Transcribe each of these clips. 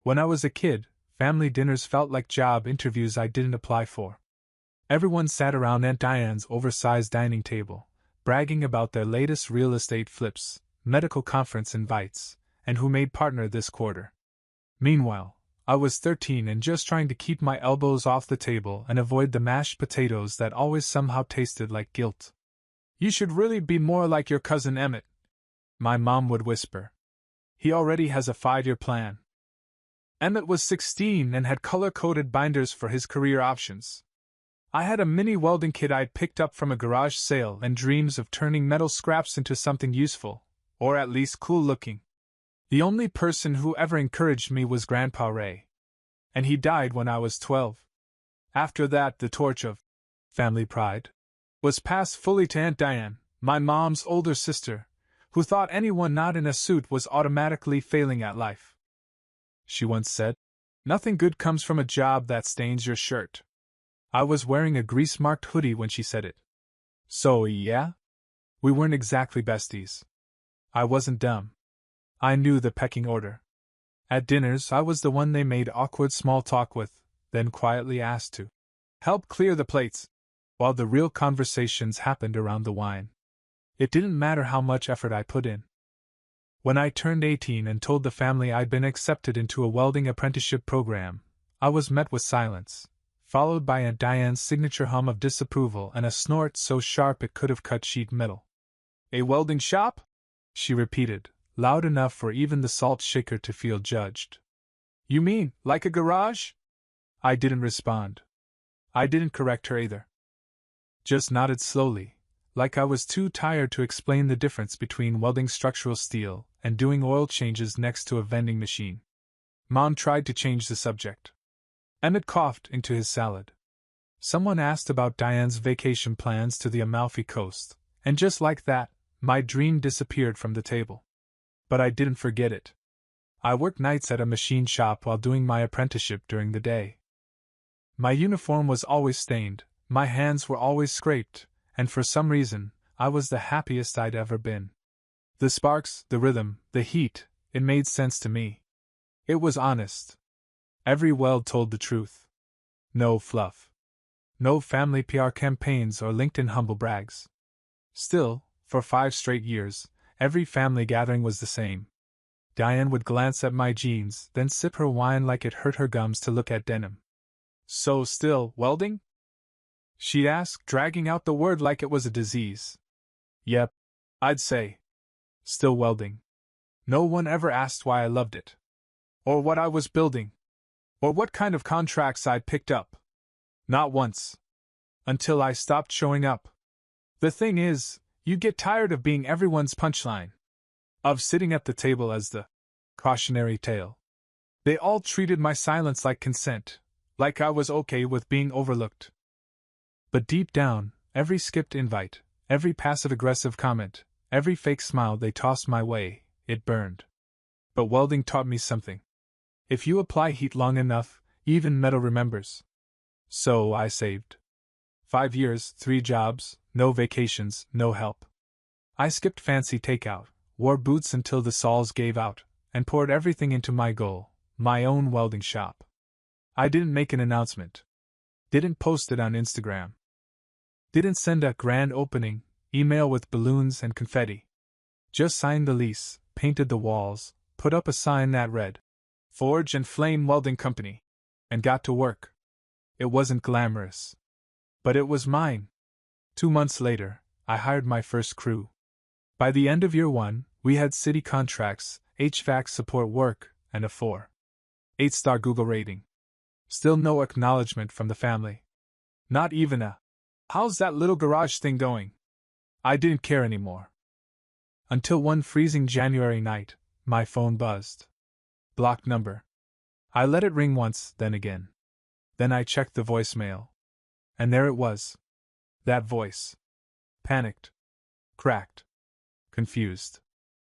When I was a kid, family dinners felt like job interviews I didn't apply for. Everyone sat around Aunt Diane's oversized dining table, bragging about their latest real estate flips, medical conference invites, and who made partner this quarter. Meanwhile, I was 13 and just trying to keep my elbows off the table and avoid the mashed potatoes that always somehow tasted like guilt. "You should really be more like your cousin Emmett," my mom would whisper. "He already has a 5-year plan." Emmett was 16 and had color-coded binders for his career options. I had a mini welding kit I'd picked up from a garage sale and dreams of turning metal scraps into something useful, or at least cool-looking. The only person who ever encouraged me was Grandpa Ray. And he died when I was 12. After that, the torch of family pride was passed fully to Aunt Diane, my mom's older sister, who thought anyone not in a suit was automatically failing at life. She once said, "Nothing good comes from a job that stains your shirt." I was wearing a grease-marked hoodie when she said it. So, yeah? We weren't exactly besties. I wasn't dumb. I knew the pecking order. At dinners, I was the one they made awkward small talk with, then quietly asked to help clear the plates, while the real conversations happened around the wine. It didn't matter how much effort I put in. When I turned 18 and told the family I'd been accepted into a welding apprenticeship program, I was met with silence, followed by Aunt Diane's signature hum of disapproval and a snort so sharp it could have cut sheet metal. "A welding shop?" she repeated, loud enough for even the salt shaker to feel judged. "You mean, like a garage?" I didn't respond. I didn't correct her either. Just nodded slowly, like I was too tired to explain the difference between welding structural steel and doing oil changes next to a vending machine. Mom tried to change the subject. Emmett coughed into his salad. Someone asked about Diane's vacation plans to the Amalfi Coast, and just like that, my dream disappeared from the table. But I didn't forget it. I worked nights at a machine shop while doing my apprenticeship during the day. My uniform was always stained, my hands were always scraped, and for some reason, I was the happiest I'd ever been. The sparks, the rhythm, the heat, it made sense to me. It was honest. Every weld told the truth. No fluff. No family PR campaigns or LinkedIn humble brags. Still, for 5 straight years, every family gathering was the same. Diane would glance at my jeans, then sip her wine like it hurt her gums to look at denim. "So still welding?" she'd ask, dragging out the word like it was a disease. "Yep," I'd say. "Still welding." No one ever asked why I loved it. Or what I was building. Or what kind of contracts I'd picked up. Not once. Until I stopped showing up. The thing is, you get tired of being everyone's punchline. Of sitting at the table as the cautionary tale. They all treated my silence like consent, like I was okay with being overlooked. But deep down, every skipped invite, every passive-aggressive comment, every fake smile they tossed my way, it burned. But welding taught me something. If you apply heat long enough, even metal remembers. So I saved. 5 years, 3 jobs, no vacations, no help. I skipped fancy takeout, wore boots until the soles gave out, and poured everything into my goal, my own welding shop. I didn't make an announcement. Didn't post it on Instagram. Didn't send a grand opening email with balloons and confetti. Just signed the lease, painted the walls, put up a sign that read, "Forge and Flame Welding Company," and got to work. It wasn't glamorous. But it was mine. 2 months later, I hired my first crew. By the end of year 1, we had city contracts, HVAC support work, and a 4.8-star Google rating. Still no acknowledgement from the family. Not even a, "How's that little garage thing going?" I didn't care anymore. Until one freezing January night, my phone buzzed. Blocked number. I let it ring once, then again. Then I checked the voicemail. And there it was. That voice. Panicked. Cracked. Confused.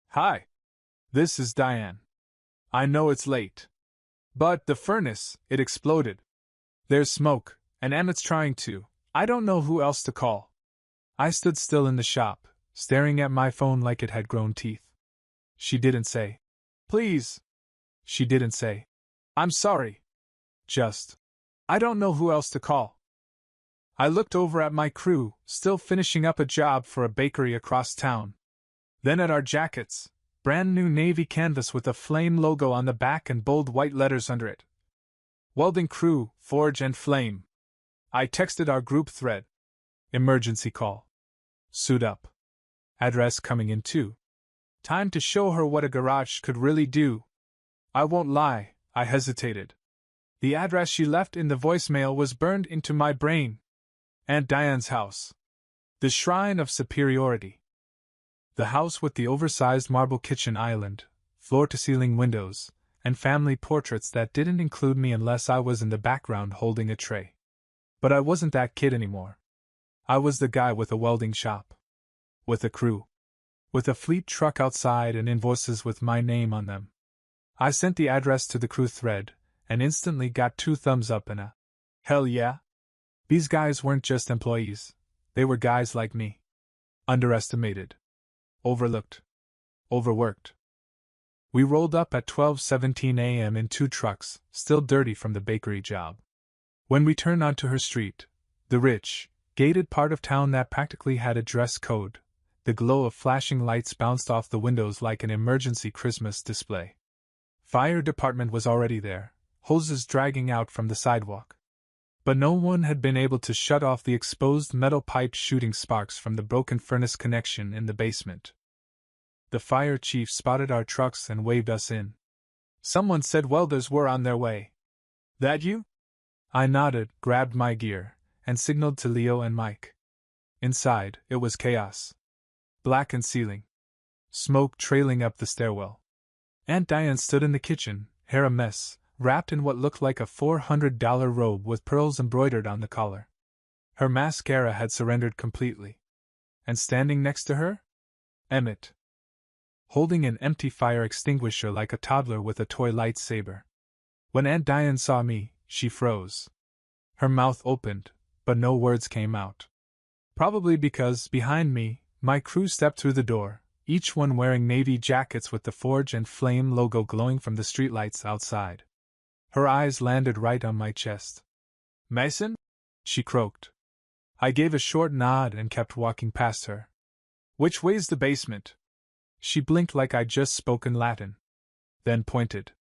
"Hi. This is Diane. I know it's late. But the furnace, it exploded. There's smoke, and Emmett's trying to. I don't know who else to call." I stood still in the shop, staring at my phone like it had grown teeth. She didn't say, "Please." She didn't say, I'm sorry. Just. I don't know who else to call. I looked over at my crew, still finishing up a job for a bakery across town. Then at our jackets, brand new navy canvas with a flame logo on the back and bold white letters under it. Welding crew, forge and flame. I texted our group thread. Emergency call. Suit up. Address coming in too. Time to show her what a garage could really do. I won't lie, I hesitated. The address she left in the voicemail was burned into my brain. Aunt Diane's house. The shrine of superiority. The house with the oversized marble kitchen island, floor-to-ceiling windows, and family portraits that didn't include me unless I was in the background holding a tray. But I wasn't that kid anymore. I was the guy with a welding shop. With a crew. With a fleet truck outside and invoices with my name on them. I sent the address to the crew thread, and instantly got 2 thumbs up and a hell yeah. These guys weren't just employees, they were guys like me. Underestimated. Overlooked. Overworked. We rolled up at 12:17 a.m. in 2 trucks, still dirty from the bakery job. When we turned onto her street, the rich, gated part of town that practically had a dress code, the glow of flashing lights bounced off the windows like an emergency Christmas display. Fire department was already there, hoses dragging out from the sidewalk. But no one had been able to shut off the exposed metal pipe shooting sparks from the broken furnace connection in the basement. The fire chief spotted our trucks and waved us in. Someone said welders were on their way. That you? I nodded, grabbed my gear, and signaled to Leo and Mike. Inside, it was chaos. Blackened ceiling. Smoke trailing up the stairwell. Aunt Diane stood in the kitchen, hair a mess, wrapped in what looked like a $400 robe with pearls embroidered on the collar. Her mascara had surrendered completely. And standing next to her? Emmett. Holding an empty fire extinguisher like a toddler with a toy lightsaber. When Aunt Diane saw me, she froze. Her mouth opened, but no words came out. Probably because, behind me, my crew stepped through the door, each one wearing navy jackets with the Forge and Flame logo glowing from the streetlights outside. Her eyes landed right on my chest. Mason? She croaked. I gave a short nod and kept walking past her. Which way's the basement? She blinked like I'd just spoken Latin. Then pointed.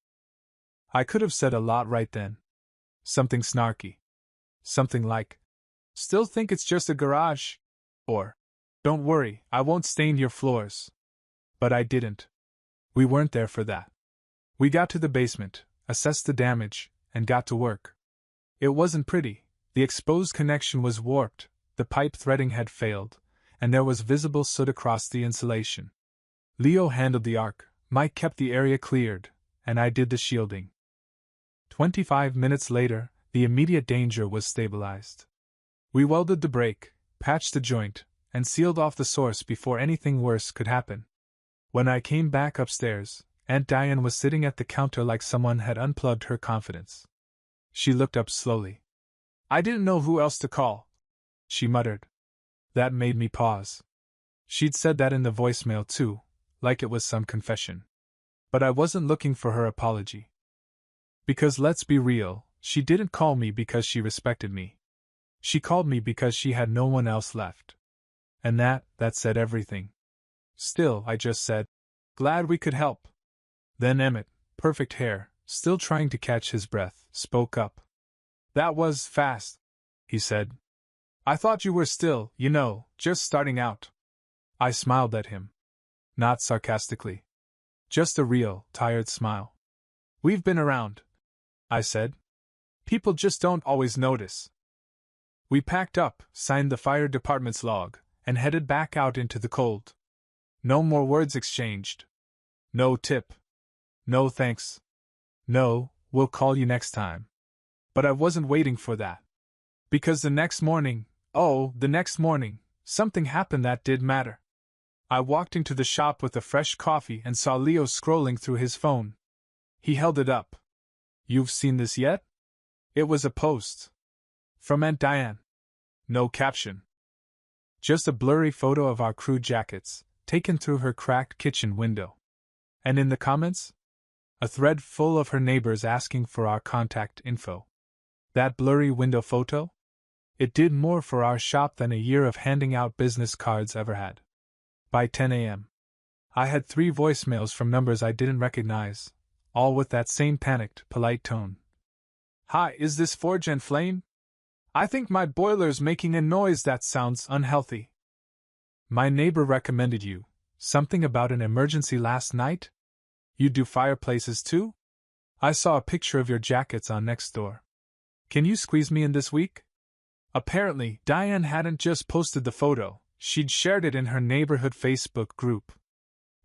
I could have said a lot right then. Something snarky. Something like, still think it's just a garage? Or, don't worry, I won't stain your floors. But I didn't. We weren't there for that. We got to the basement, assessed the damage, and got to work. It wasn't pretty. The exposed connection was warped, the pipe threading had failed, and there was visible soot across the insulation. Leo handled the arc, Mike kept the area cleared, and I did the shielding. 25 minutes later, the immediate danger was stabilized. We welded the break, patched the joint, and sealed off the source before anything worse could happen. When I came back upstairs, Aunt Diane was sitting at the counter like someone had unplugged her confidence. She looked up slowly. I didn't know who else to call, she muttered. That made me pause. She'd said that in the voicemail too, like it was some confession. But I wasn't looking for her apology. Because let's be real, she didn't call me because she respected me. She called me because she had no one else left. And that said everything. Still, I just said, glad we could help. Then Emmett, perfect hair, still trying to catch his breath, spoke up. That was fast, he said. I thought you were still, just starting out. I smiled at him. Not sarcastically. Just a real, tired smile. We've been around, I said. People just don't always notice. We packed up, signed the fire department's log, and headed back out into the cold. No more words exchanged. No tip. No thanks. No, we'll call you next time. But I wasn't waiting for that. Because the next morning, something happened that did matter. I walked into the shop with a fresh coffee and saw Leo scrolling through his phone. He held it up. You've seen this yet? It was a post. From Aunt Diane. No caption. Just a blurry photo of our crew jackets, taken through her cracked kitchen window. And in the comments? A thread full of her neighbors asking for our contact info. That blurry window photo? It did more for our shop than a year of handing out business cards ever had. By 10 a.m., I had 3 voicemails from numbers I didn't recognize, all with that same panicked, polite tone. Hi, is this Forge and Flame? I think my boiler's making a noise that sounds unhealthy. My neighbor recommended you. Something about an emergency last night? You do fireplaces too? I saw a picture of your jackets on Nextdoor. Can you squeeze me in this week? Apparently, Diane hadn't just posted the photo, she'd shared it in her neighborhood Facebook group.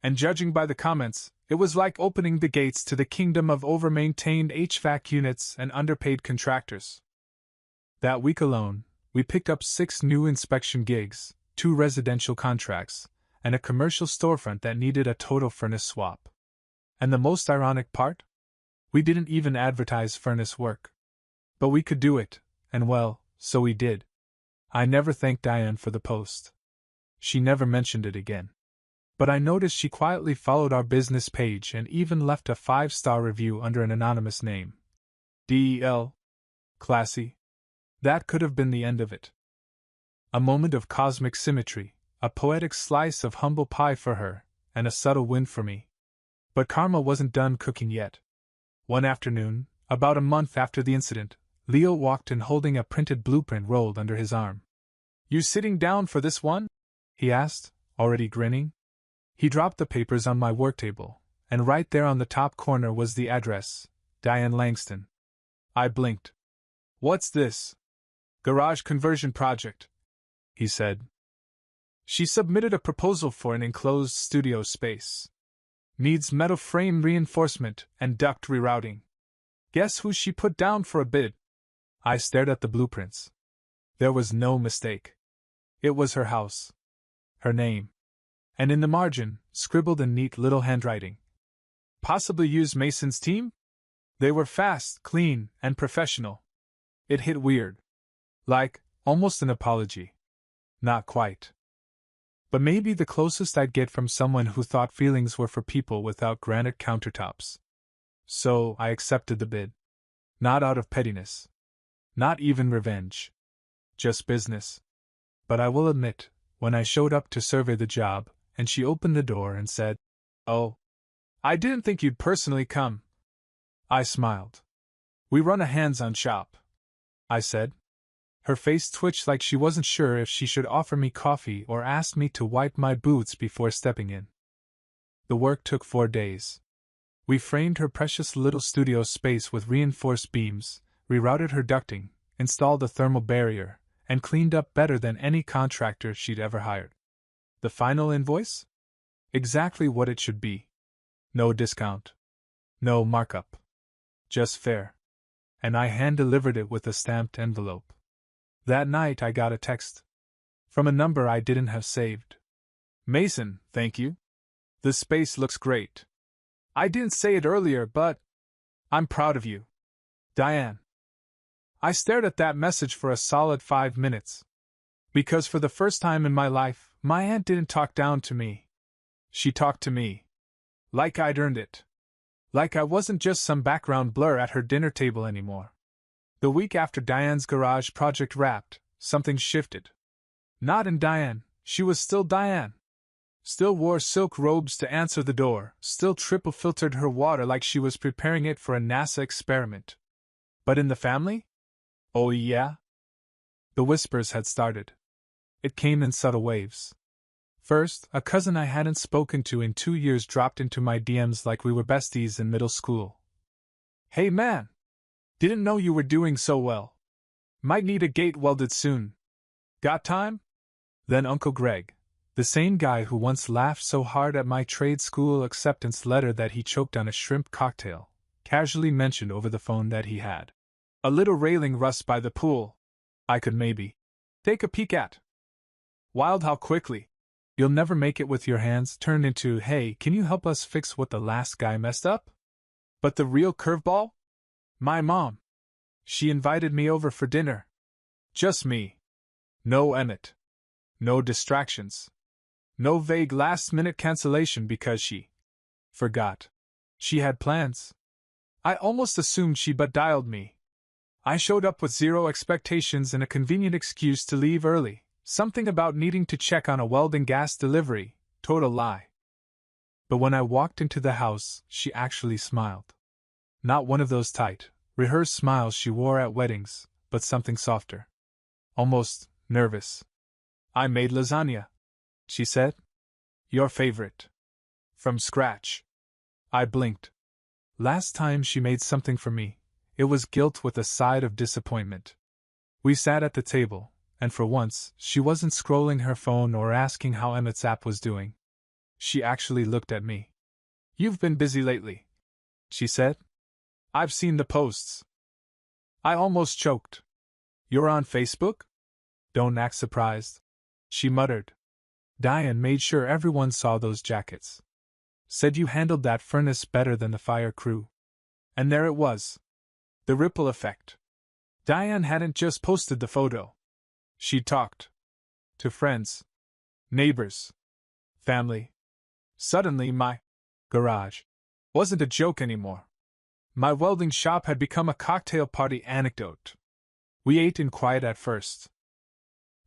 And judging by the comments, it was like opening the gates to the kingdom of over-maintained HVAC units and underpaid contractors. That week alone, we picked up 6 new inspection gigs, 2 residential contracts, and a commercial storefront that needed a total furnace swap. And the most ironic part? We didn't even advertise furnace work. But we could do it, and well, so we did. I never thanked Diane for the post. She never mentioned it again. But I noticed she quietly followed our business page and even left a 5-star review under an anonymous name. DEL. Classy. That could have been the end of it. A moment of cosmic symmetry, a poetic slice of humble pie for her, and a subtle win for me. But karma wasn't done cooking yet. One afternoon, about a month after the incident, Leo walked in holding a printed blueprint rolled under his arm. You sitting down for this one? He asked, already grinning. He dropped the papers on my work table, and right there on the top corner was the address, Diane Langston. I blinked. What's this? Garage conversion project, he said. She submitted a proposal for an enclosed studio space. Needs metal frame reinforcement and duct rerouting. Guess who she put down for a bid? I stared at the blueprints. There was no mistake. It was her house. Her name. And in the margin, scribbled in neat little handwriting. Possibly use Mason's team? They were fast, clean, and professional. It hit weird. Like, almost an apology. Not quite. But maybe the closest I'd get from someone who thought feelings were for people without granite countertops. So I accepted the bid. Not out of pettiness. Not even revenge. Just business. But I will admit, when I showed up to survey the job, and she opened the door and said, "Oh, I didn't think you'd personally come." I smiled. "We run a hands-on shop," I said. Her face twitched like she wasn't sure if she should offer me coffee or ask me to wipe my boots before stepping in. The work took 4 days. We framed her precious little studio space with reinforced beams, rerouted her ducting, installed a thermal barrier, and cleaned up better than any contractor she'd ever hired. The final invoice? Exactly what it should be. No discount. No markup. Just fair. And I hand-delivered it with a stamped envelope. That night I got a text. From a number I didn't have saved. Mason, thank you. The space looks great. I didn't say it earlier, but I'm proud of you. Diane. I stared at that message for a solid 5 minutes. Because for the first time in my life, my aunt didn't talk down to me. She talked to me. Like I'd earned it. Like I wasn't just some background blur at her dinner table anymore. The week after Diane's garage project wrapped, something shifted. Not in Diane, she was still Diane. Still wore silk robes to answer the door, still triple-filtered her water like she was preparing it for a NASA experiment. But in the family? Oh yeah? The whispers had started. It came in subtle waves. First, a cousin I hadn't spoken to in 2 years dropped into my DMs like we were besties in middle school. Hey man! Didn't know you were doing so well. Might need a gate welded soon. Got time? Then Uncle Greg, the same guy who once laughed so hard at my trade school acceptance letter that he choked on a shrimp cocktail, casually mentioned over the phone that he had a little railing rust by the pool. I could maybe take a peek at. Wild how quickly you'll never make it with your hands turned into, hey, can you help us fix what the last guy messed up? But the real curveball? My mom. She invited me over for dinner. Just me. No Emmett. No distractions. No vague last-minute cancellation because she forgot. She had plans. I almost assumed she but dialed me. I showed up with zero expectations and a convenient excuse to leave early. Something about needing to check on a Welding gas delivery. Total lie. But when I walked into the house, she actually smiled. Not one of those tight, rehearsed smiles she wore at weddings, but something softer. Almost nervous. I made lasagna, she said. Your favorite. From scratch. I blinked. Last time she made something for me, it was guilt with a side of disappointment. We sat at the table, and for once, she wasn't scrolling her phone or asking how Emmett's app was doing. She actually looked at me. You've been busy lately, she said. I've seen the posts. I almost choked. You're on Facebook? Don't act surprised, she muttered. Diane made sure everyone saw those jackets. Said you handled that furnace better than the fire crew. And there it was. The ripple effect. Diane hadn't just posted the photo. She'd talked. To friends. Neighbors. Family. Suddenly my garage wasn't a joke anymore. My welding shop had become a cocktail party anecdote. We ate in quiet at first.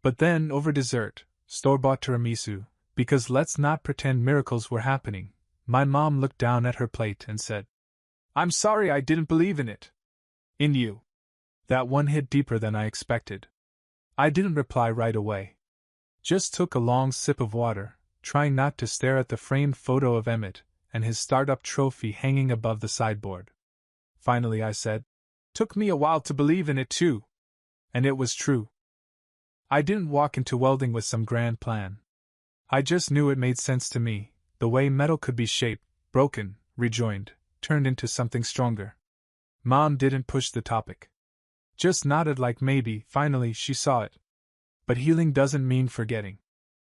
But then, over dessert, store-bought tiramisu, because let's not pretend miracles were happening, my mom looked down at her plate and said, I'm sorry I didn't believe in it. In you. That one hit deeper than I expected. I didn't reply right away. Just took a long sip of water, trying not to stare at the framed photo of Emmett and his startup trophy hanging above the sideboard. Finally I said, took me a while to believe in it too. And it was true. I didn't walk into welding with some grand plan. I just knew it made sense to me, the way metal could be shaped, broken, rejoined, turned into something stronger. Mom didn't push the topic. Just nodded like maybe, finally, she saw it. But healing doesn't mean forgetting.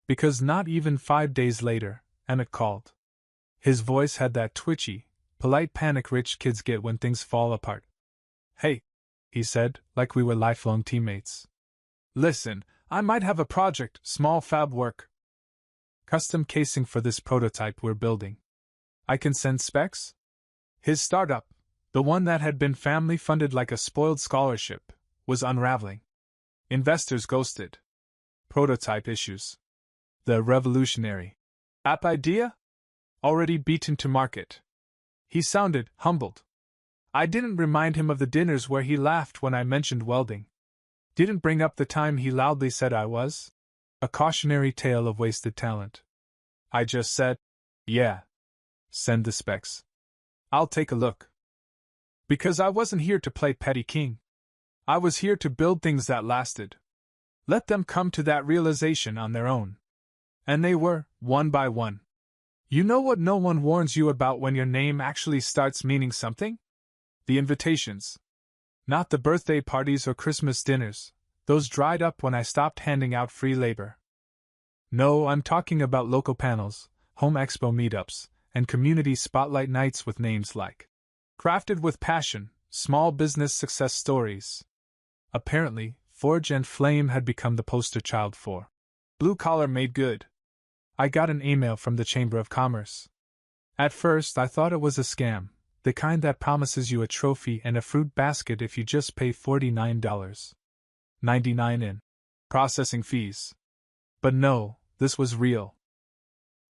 Because not even 5 days later, Emmett called. His voice had that twitchy, polite panic rich kids get when things fall apart. Hey, he said, like we were lifelong teammates. Listen, I might have a project, small fab work. Custom casing for this prototype we're building. I can send specs? His startup, the one that had been family funded like a spoiled scholarship, was unraveling. Investors ghosted. Prototype issues. The revolutionary app idea? Already beaten to market. He sounded humbled. I didn't remind him of the dinners where he laughed when I mentioned welding. Didn't bring up the time he loudly said I was a cautionary tale of wasted talent. I just said, yeah. Send the specs. I'll take a look. Because I wasn't here to play petty king. I was here to build things that lasted. Let them come to that realization on their own. And they were, one by one. You know what no one warns you about when your name actually starts meaning something? The invitations. Not the birthday parties or Christmas dinners, those dried up when I stopped handing out free labor. No, I'm talking about local panels, home expo meetups, and community spotlight nights with names like Crafted with Passion, Small Business Success Stories. Apparently, Forge and Flame had become the poster child for Blue Collar Made Good. I got an email from the Chamber of Commerce. At first I thought it was a scam, the kind that promises you a trophy and a fruit basket if you just pay $49.99 in processing fees. But no, this was real.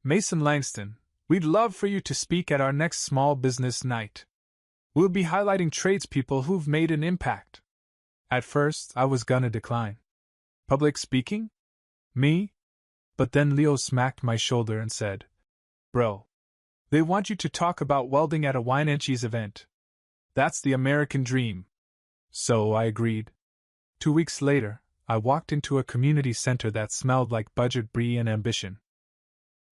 Mason Langston, we'd love for you to speak at our next small business night. We'll be highlighting tradespeople who've made an impact. At first, I was gonna decline. Public speaking? Me? But then Leo smacked my shoulder and said, Bro, they want you to talk about welding at a wine and cheese event. That's the American dream. So I agreed. 2 weeks later, I walked into a community center that smelled like budget brie and ambition.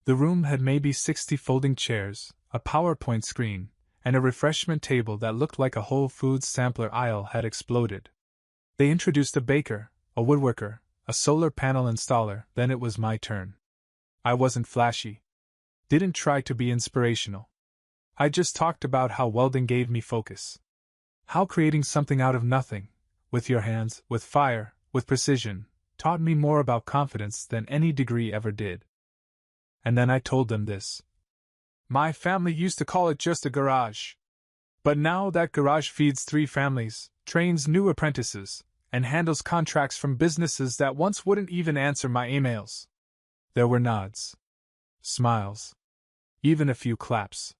The room had maybe 60 folding chairs, a PowerPoint screen, and a refreshment table that looked like a Whole Foods sampler aisle had exploded. They introduced a baker, a woodworker, a solar panel installer, then it was my turn. I wasn't flashy. Didn't try to be inspirational. I just talked about how welding gave me focus. How creating something out of nothing, with your hands, with fire, with precision, taught me more about confidence than any degree ever did. And then I told them this. My family used to call it just a garage. But now that garage feeds 3 families, trains new apprentices, and handles contracts from businesses that once wouldn't even answer my emails. There were nods, smiles, even a few claps.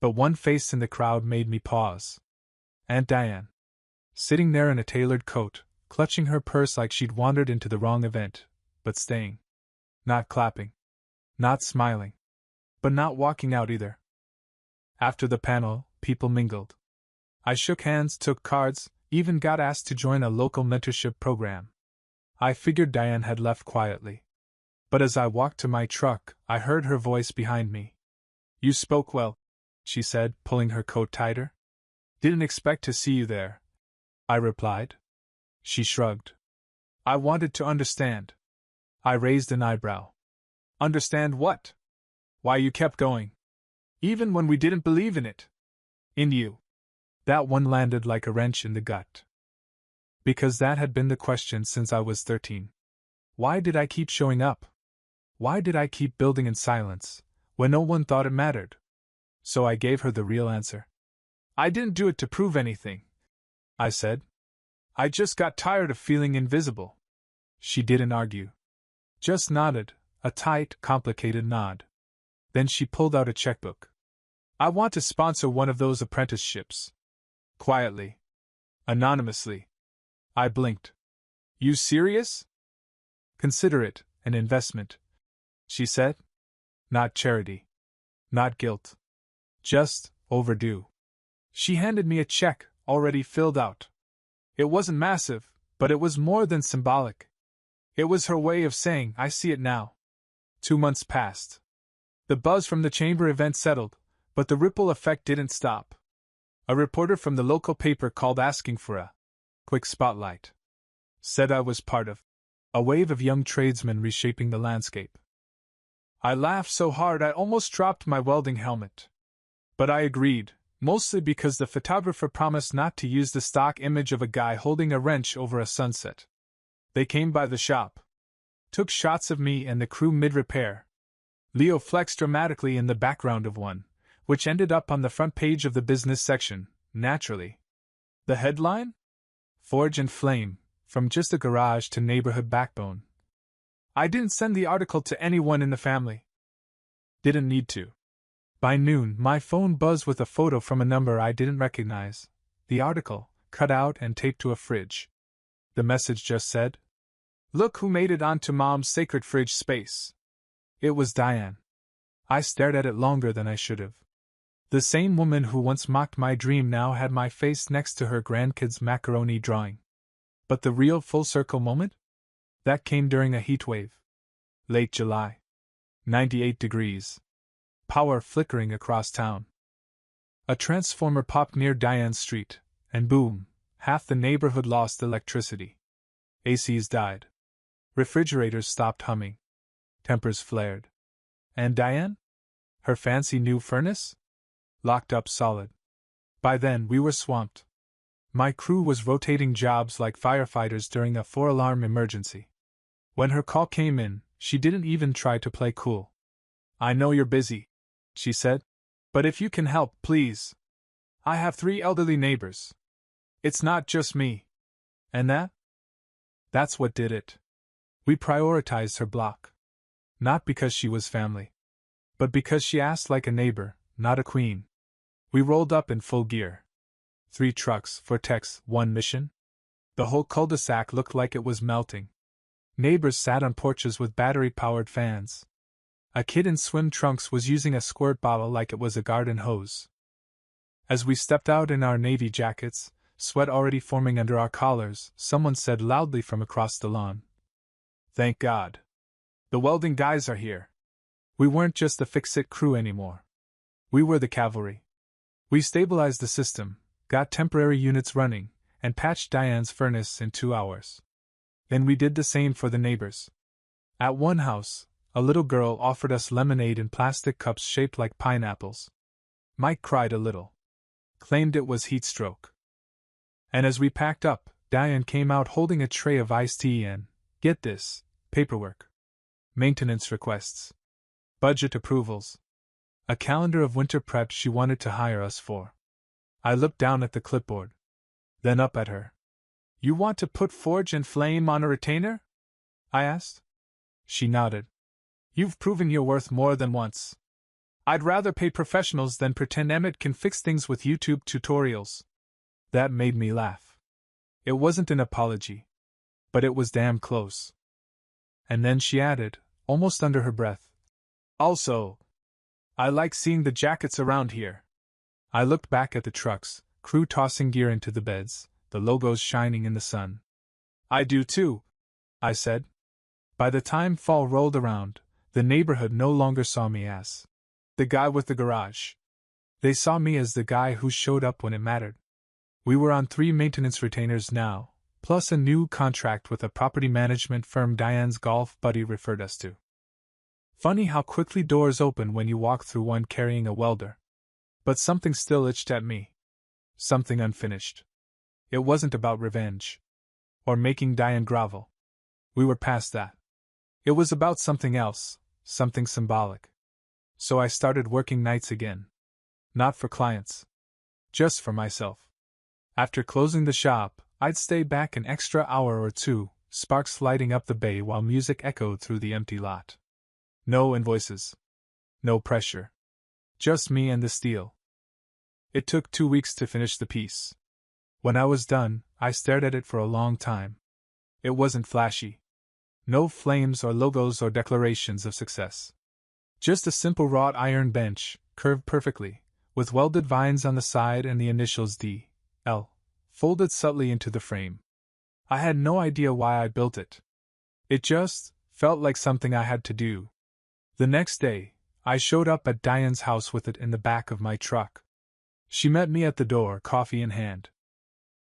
But one face in the crowd made me pause. Aunt Diane. Sitting there in a tailored coat, clutching her purse like she'd wandered into the wrong event, but staying. Not clapping. Not smiling. But not walking out either. After the panel, people mingled. I shook hands, took cards, even got asked to join a local mentorship program. I figured Diane had left quietly. But as I walked to my truck, I heard her voice behind me. You spoke well, she said, pulling her coat tighter. Didn't expect to see you there, I replied. She shrugged. I wanted to understand. I raised an eyebrow. Understand what? Why you kept going. Even when we didn't believe in it. In you. That one landed like a wrench in the gut. Because that had been the question since I was 13. Why did I keep showing up? Why did I keep building in silence, when no one thought it mattered? So I gave her the real answer. I didn't do it to prove anything, I said. I just got tired of feeling invisible. She didn't argue. Just nodded, a tight, complicated nod. Then she pulled out a checkbook. I want to sponsor one of those apprenticeships. Quietly. Anonymously. I blinked. You serious? Consider it an investment, she said. Not charity. Not guilt. Just overdue. She handed me a check, already filled out. It wasn't massive, but it was more than symbolic. It was her way of saying, I see it now. 2 months passed. The buzz from the chamber event settled, but the ripple effect didn't stop. A reporter from the local paper called asking for a quick spotlight. Said I was part of a wave of young tradesmen reshaping the landscape. I laughed so hard I almost dropped my welding helmet. But I agreed, mostly because the photographer promised not to use the stock image of a guy holding a wrench over a sunset. They came by the shop. Took shots of me and the crew mid-repair. Leo flexed dramatically in the background of one, which ended up on the front page of the business section, naturally. The headline? Forge and Flame, from just a garage to neighborhood backbone. I didn't send the article to anyone in the family. Didn't need to. By noon, my phone buzzed with a photo from a number I didn't recognize. The article, cut out and taped to a fridge. The message just said, Look who made it onto Mom's sacred fridge space. It was Diane. I stared at it longer than I should have. The same woman who once mocked my dream now had my face next to her grandkid's macaroni drawing. But the real full-circle moment? That came during a heat wave. Late July. 98 degrees. Power flickering across town. A transformer popped near Diane Street, and boom, half the neighborhood lost electricity. ACs died. Refrigerators stopped humming. Tempers flared. And Diane? Her fancy new furnace? Locked up solid. By then we were swamped. My crew was rotating jobs like firefighters during a 4-alarm emergency. When her call came in, she didn't even try to play cool. I know you're busy, she said, but if you can help, please. I have 3 elderly neighbors. It's not just me. And that's what did it. We prioritized her block. Not because she was family, but because she asked like a neighbor, not a queen. We rolled up in full gear. 3 trucks, 4 techs, 1 mission. The whole cul-de-sac looked like it was melting. Neighbors sat on porches with battery-powered fans. A kid in swim trunks was using a squirt bottle like it was a garden hose. As we stepped out in our navy jackets, sweat already forming under our collars, someone said loudly from across the lawn, Thank God. The welding guys are here. We weren't just the fix-it crew anymore. We were the cavalry. We stabilized the system, got temporary units running, and patched Diane's furnace in 2 hours. Then we did the same for the neighbors. At one house, a little girl offered us lemonade in plastic cups shaped like pineapples. Mike cried a little. Claimed it was heat stroke. And as we packed up, Diane came out holding a tray of iced tea and, get this, paperwork. Maintenance requests. Budget approvals. A calendar of winter prep she wanted to hire us for. I looked down at the clipboard, then up at her. You want to put forge and flame on a retainer? I asked. She nodded. You've proven your worth more than once. I'd rather pay professionals than pretend Emmett can fix things with YouTube tutorials. That made me laugh. It wasn't an apology, but it was damn close. And then she added, almost under her breath, also, I like seeing the jackets around here. I looked back at the trucks, crew tossing gear into the beds, the logos shining in the sun. I do too, I said. By the time fall rolled around, the neighborhood no longer saw me as the guy with the garage. They saw me as the guy who showed up when it mattered. We were on 3 maintenance retainers now, plus a new contract with a property management firm Diane's golf buddy referred us to. Funny how quickly doors open when you walk through one carrying a welder. But something still itched at me. Something unfinished. It wasn't about revenge. Or making Diane grovel. We were past that. It was about something else, something symbolic. So I started working nights again. Not for clients. Just for myself. After closing the shop, I'd stay back an extra hour or two, sparks lighting up the bay while music echoed through the empty lot. No invoices. No pressure. Just me and the steel. It took 2 weeks to finish the piece. When I was done, I stared at it for a long time. It wasn't flashy. No flames or logos or declarations of success. Just a simple wrought iron bench, curved perfectly, with welded vines on the side and the initials D, L, folded subtly into the frame. I had no idea why I built it. It just felt like something I had to do. The next day, I showed up at Diane's house with it in the back of my truck. She met me at the door, coffee in hand.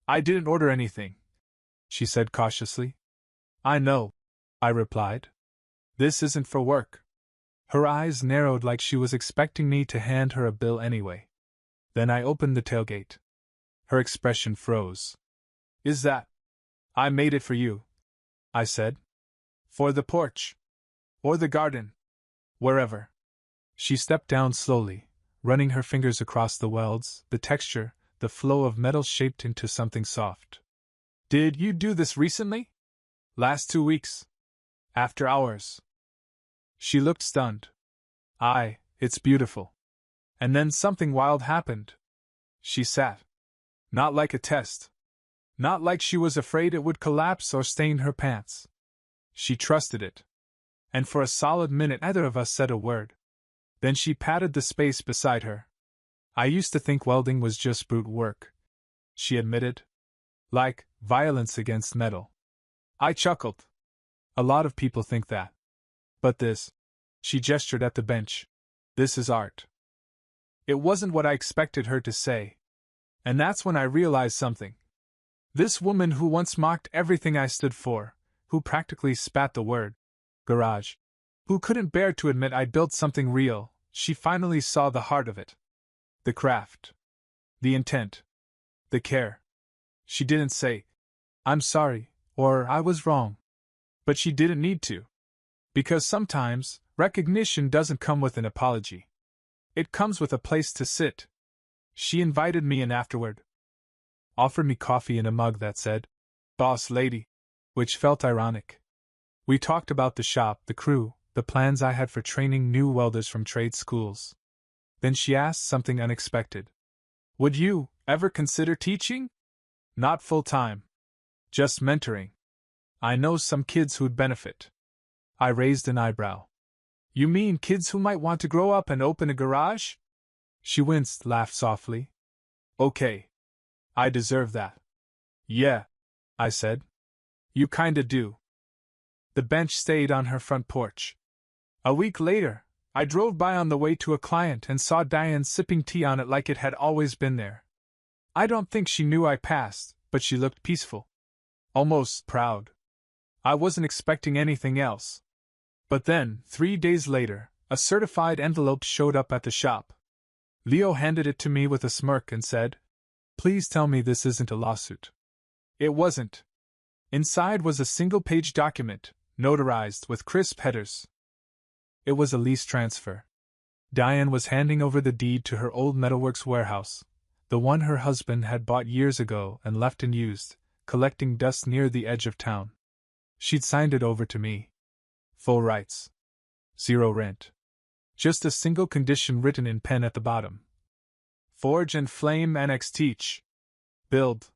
I didn't order anything, she said cautiously. I know, I replied. This isn't for work. Her eyes narrowed like she was expecting me to hand her a bill anyway. Then I opened the tailgate. Her expression froze. Is that? I made it for you, I said. For the porch. Or the garden. Wherever. She stepped down slowly, running her fingers across the welds, the texture, the flow of metal shaped into something soft. Did you do this recently? Last 2 weeks. After hours. She looked stunned. It's beautiful. And then something wild happened. She sat. Not like a test. Not like she was afraid it would collapse or stain her pants. She trusted it. And for a solid minute neither of us said a word. Then she patted the space beside her. I used to think welding was just brute work, she admitted. Like violence against metal. I chuckled. A lot of people think that. But this, she gestured at the bench, this is art. It wasn't what I expected her to say. And that's when I realized something. This woman who once mocked everything I stood for, who practically spat the word garage, who couldn't bear to admit I'd built something real, she finally saw the heart of it. The craft. The intent. The care. She didn't say, I'm sorry, or I was wrong. But she didn't need to. Because sometimes, recognition doesn't come with an apology. It comes with a place to sit. She invited me in afterward. Offered me coffee in a mug that said, Boss Lady, which felt ironic. We talked about the shop, the crew, the plans I had for training new welders from trade schools. Then she asked something unexpected. Would you ever consider teaching? Not full-time. Just mentoring. I know some kids who'd benefit. I raised an eyebrow. You mean kids who might want to grow up and open a garage? She winced, laughed softly. Okay. I deserve that. Yeah, I said. You kinda do. The bench stayed on her front porch. A week later, I drove by on the way to a client and saw Diane sipping tea on it like it had always been there. I don't think she knew I passed, but she looked peaceful. Almost proud. I wasn't expecting anything else. But then, 3 days later, a certified envelope showed up at the shop. Leo handed it to me with a smirk and said, Please tell me this isn't a lawsuit. It wasn't. Inside was a single-page document, notarized with crisp headers. It was a lease transfer. Diane was handing over the deed to her old metalworks warehouse, the one her husband had bought years ago and left unused, collecting dust near the edge of town. She'd signed it over to me. Full rights. 0 rent. Just a single condition written in pen at the bottom. Forge and flame annex teach. Build.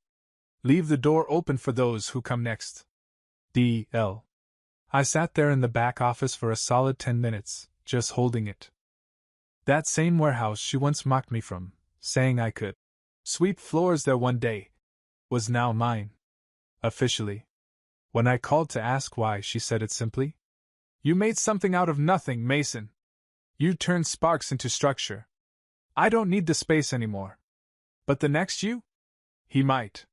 Leave the door open for those who come next. D.L. I sat there in the back office for a solid 10 minutes, just holding it. That same warehouse she once mocked me from, saying I could sweep floors there one day, was now mine. Officially. When I called to ask why, she said it simply. You made something out of nothing, Mason. You turned sparks into structure. I don't need the space anymore. But the next you? He might.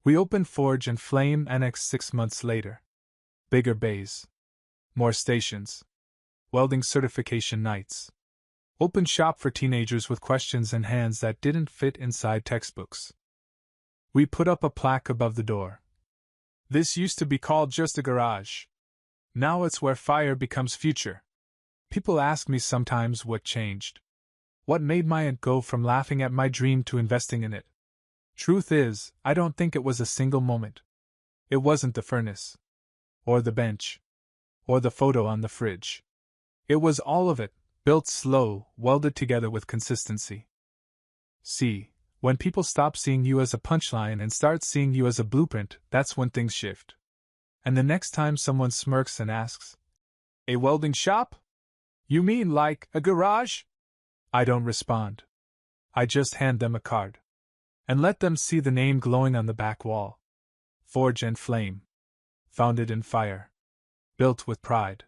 We opened Forge and Flame Annex 6 months later. Bigger bays. More stations. Welding certification nights. Open shop for teenagers with questions and hands that didn't fit inside textbooks. We put up a plaque above the door. This used to be called just a garage. Now it's where fire becomes future. People ask me sometimes what changed. What made my aunt go from laughing at my dream to investing in it? Truth is, I don't think it was a single moment. It wasn't the furnace. Or the bench. Or the photo on the fridge. It was all of it, built slow, welded together with consistency. See, when people stop seeing you as a punchline and start seeing you as a blueprint, that's when things shift. And the next time someone smirks and asks, "A welding shop? You mean like a garage?" I don't respond. I just hand them a card. And let them see the name glowing on the back wall. Forge and Flame. Founded in fire. Built with pride.